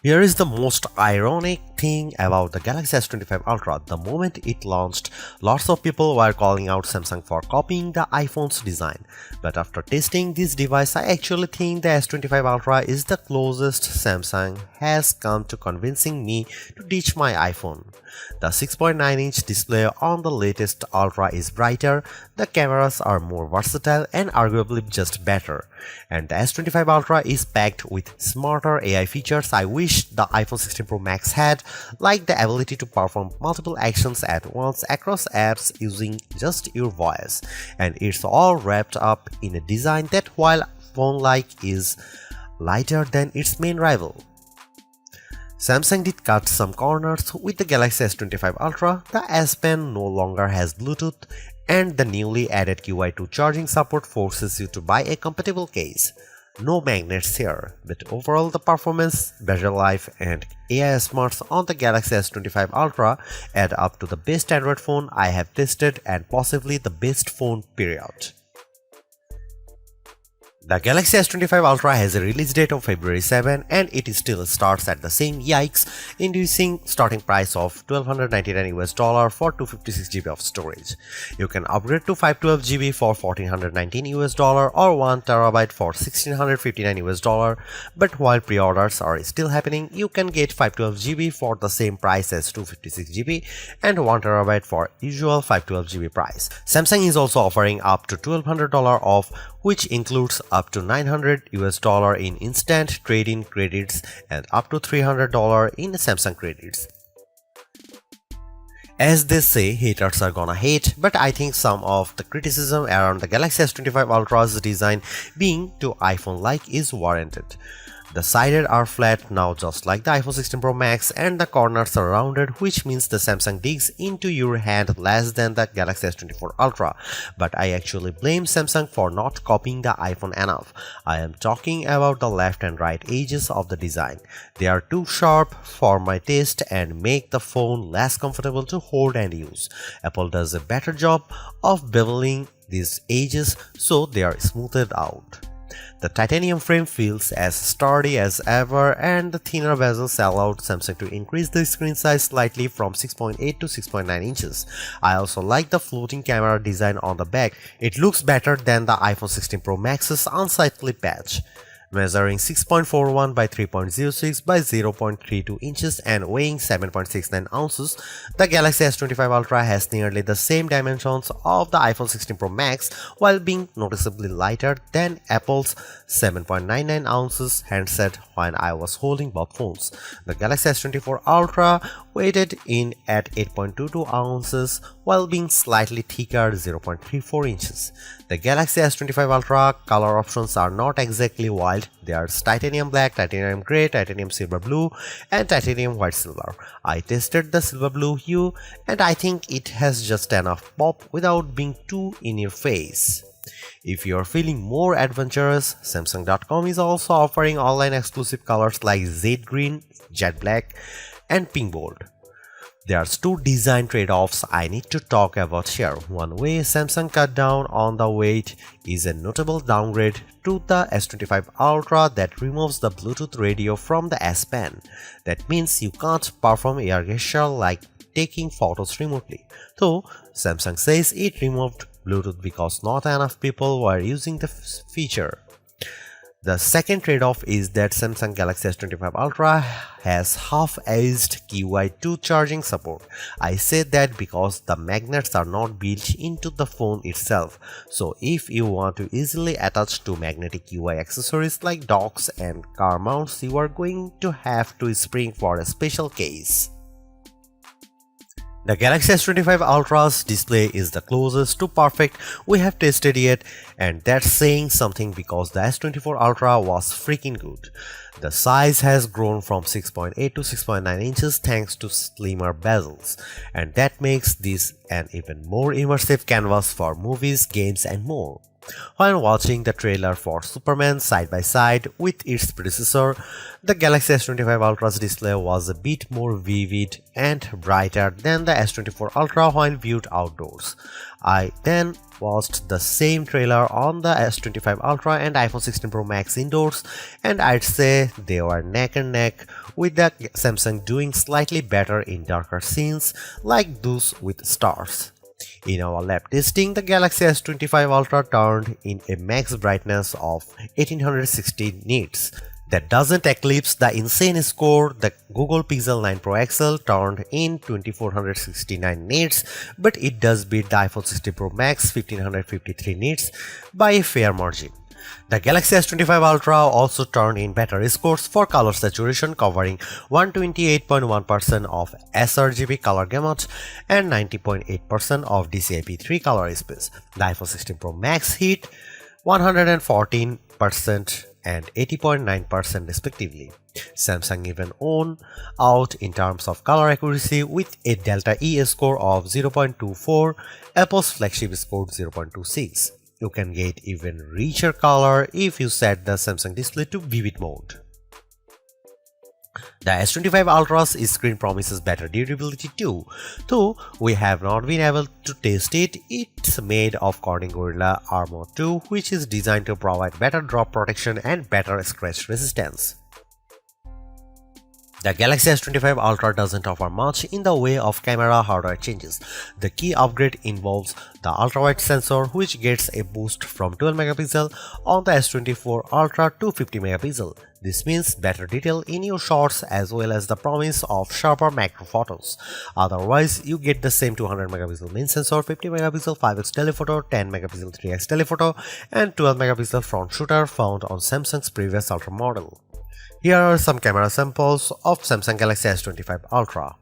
Here is the most ironic thing about the Galaxy S25 Ultra. The moment it launched, lots of people were calling out Samsung for copying the iPhone's design. But after testing this device, I actually think the S25 Ultra is the closest Samsung has come to convincing me to ditch my iPhone. The 6.9-inch display on the latest Ultra is brighter, the cameras are more versatile and arguably just better. And the S25 Ultra is packed with smarter AI features I wish the iPhone 16 Pro Max had, like the ability to perform multiple actions at once across apps using just your voice. And it's all wrapped up in a design that, while phone-like, is lighter than its main rival. Samsung did cut some corners with the Galaxy S25 Ultra. The S Pen no longer has Bluetooth, and the newly added QI2 charging support forces you to buy a compatible case. No magnets here, but overall the performance, battery life, and AI smarts on the Galaxy S25 Ultra add up to the best Android phone I have tested and possibly the best phone period. The Galaxy S25 Ultra has a release date of February 7 and it still starts at the same yikes-inducing starting price of $1,299 for 256GB of storage. You can upgrade to 512GB for $1,419 or 1TB for $1,659, but while pre-orders are still happening, you can get 512GB for the same price as 256GB and 1TB for usual 512GB price. Samsung is also offering up to $1,200 off, which includes up to $900 in instant trade-in credits and up to $300 in Samsung credits. As they say, haters are gonna hate, but I think some of the criticism around the Galaxy S25 Ultra's design being too iPhone-like is warranted. The sides are flat now, just like the iPhone 16 Pro Max, and the corners are rounded, which means the Samsung digs into your hand less than the Galaxy S24 Ultra. But I actually blame Samsung for not copying the iPhone enough. I am talking about the left and right edges of the design. They are too sharp for my taste and make the phone less comfortable to hold and use. Apple does a better job of beveling these edges so they are smoothed out. The titanium frame feels as sturdy as ever, and the thinner bezels allowed Samsung to increase the screen size slightly from 6.8 to 6.9 inches. I also like the floating camera design on the back. It looks better than the iPhone 16 Pro Max's unsightly patch. Measuring 6.41 by 3.06 by 0.32 inches and weighing 7.69 ounces, the Galaxy S25 Ultra has nearly the same dimensions of the iPhone 16 Pro Max while being noticeably lighter than Apple's 7.99 ounces handset when I was holding both phones. The Galaxy S24 Ultra weighted in at 8.22 ounces while being slightly thicker 0.34 inches. The Galaxy S25 Ultra color options are not exactly wild. There's titanium black, titanium grey, titanium silver blue, and titanium white silver. I tested the silver blue hue and I think it has just enough pop without being too in your face. If you're feeling more adventurous, Samsung.com is also offering online exclusive colors like Jade Green, Jet Black, and Pink Gold. There's two design trade-offs I need to talk about here. One way Samsung cut down on the weight is a notable downgrade to the S25 Ultra that removes the Bluetooth radio from the S Pen. That means you can't perform air gesture like taking photos remotely. Though Samsung says it removed Bluetooth because not enough people were using the feature. The second trade-off is that Samsung Galaxy S25 Ultra has half-edged QI2 charging support. I say that because the magnets are not built into the phone itself, so if you want to easily attach two magnetic QI accessories like docks and car mounts, you are going to have to spring for a special case. The Galaxy S25 Ultra's display is the closest to perfect we have tested yet, and that's saying something because the S24 Ultra was freaking good. The size has grown from 6.8 to 6.9 inches thanks to slimmer bezels, and that makes this an even more immersive canvas for movies, games, and more. While watching the trailer for Superman side by side with its predecessor, the Galaxy S25 Ultra's display was a bit more vivid and brighter than the S24 Ultra when viewed outdoors. I then watched the same trailer on the S25 Ultra and iPhone 16 Pro Max indoors, and I'd say they were neck and neck, with the Samsung doing slightly better in darker scenes like those with stars. In our lab testing, the Galaxy S25 Ultra turned in a max brightness of 1860 nits. That doesn't eclipse the insane score the Google Pixel 9 Pro XL turned in 2469 nits, but it does beat the iPhone 16 Pro Max 1553 nits by a fair margin. The Galaxy S25 Ultra also turned in better scores for color saturation, covering 128.1% of sRGB color gamut and 90.8% of DCI-P3 color space. The iPhone 16 Pro Max hit 114% and 80.9% respectively. Samsung even won out in terms of color accuracy with a Delta E score of 0.24, Apple's Flagship scored 0.26. You can get even richer color if you set the Samsung display to vivid mode. The S25 Ultra's screen promises better durability too, though we have not been able to test it. It's made of Corning Gorilla Armor 2, which is designed to provide better drop protection and better scratch resistance. The Galaxy S25 Ultra doesn't offer much in the way of camera hardware changes. The key upgrade involves the ultra-wide sensor, which gets a boost from 12 megapixel on the S24 Ultra to 50 megapixel. This means better detail in your shots as well as the promise of sharper macro photos. Otherwise, you get the same 200 megapixel main sensor, 50 megapixel 5x telephoto, 10 megapixel 3x telephoto, and 12 megapixel front shooter found on Samsung's previous Ultra model. Here are some camera samples of Samsung Galaxy S25 Ultra.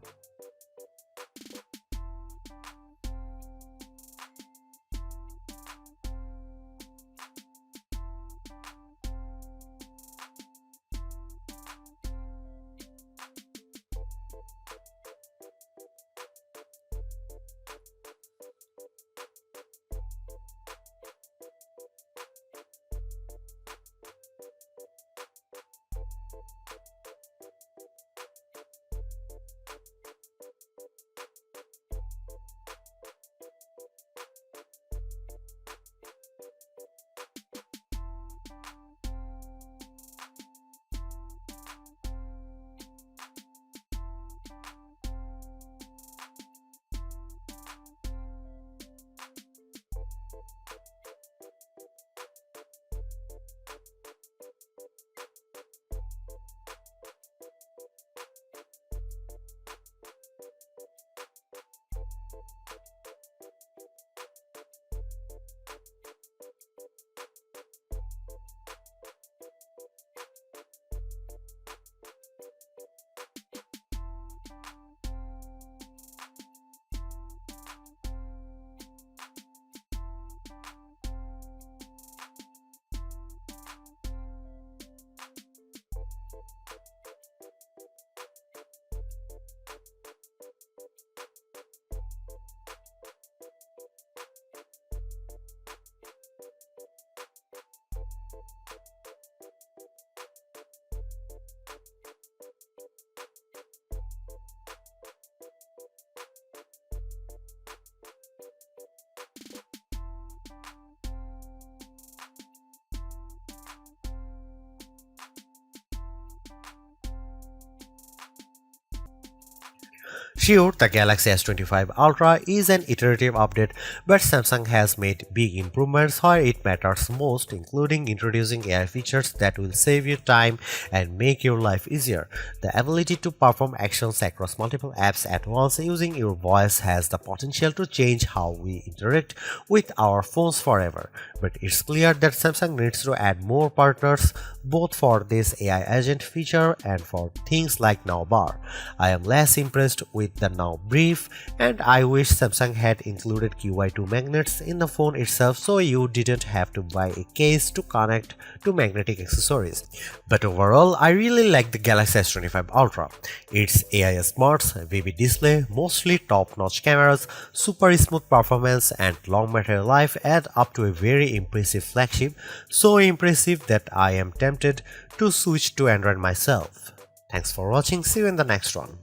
Sure, the Galaxy S25 Ultra is an iterative update, but Samsung has made big improvements where it matters most, including introducing AI features that will save you time and make your life easier. The ability to perform actions across multiple apps at once using your voice has the potential to change how we interact with our phones forever. But it's clear that Samsung needs to add more partners, both for this AI agent feature and for things like Now Bar. I am less impressed with the Now Brief, and I wish Samsung had included QI2 magnets in the phone itself so you didn't have to buy a case to connect to magnetic accessories. But overall, I really like the Galaxy S25 Ultra. Its AI smarts, vivid display, mostly top-notch cameras, super smooth performance, and long battery life add up to a very impressive flagship, so impressive that I am tempted to switch to Android myself. Thanks for watching, see you in the next one.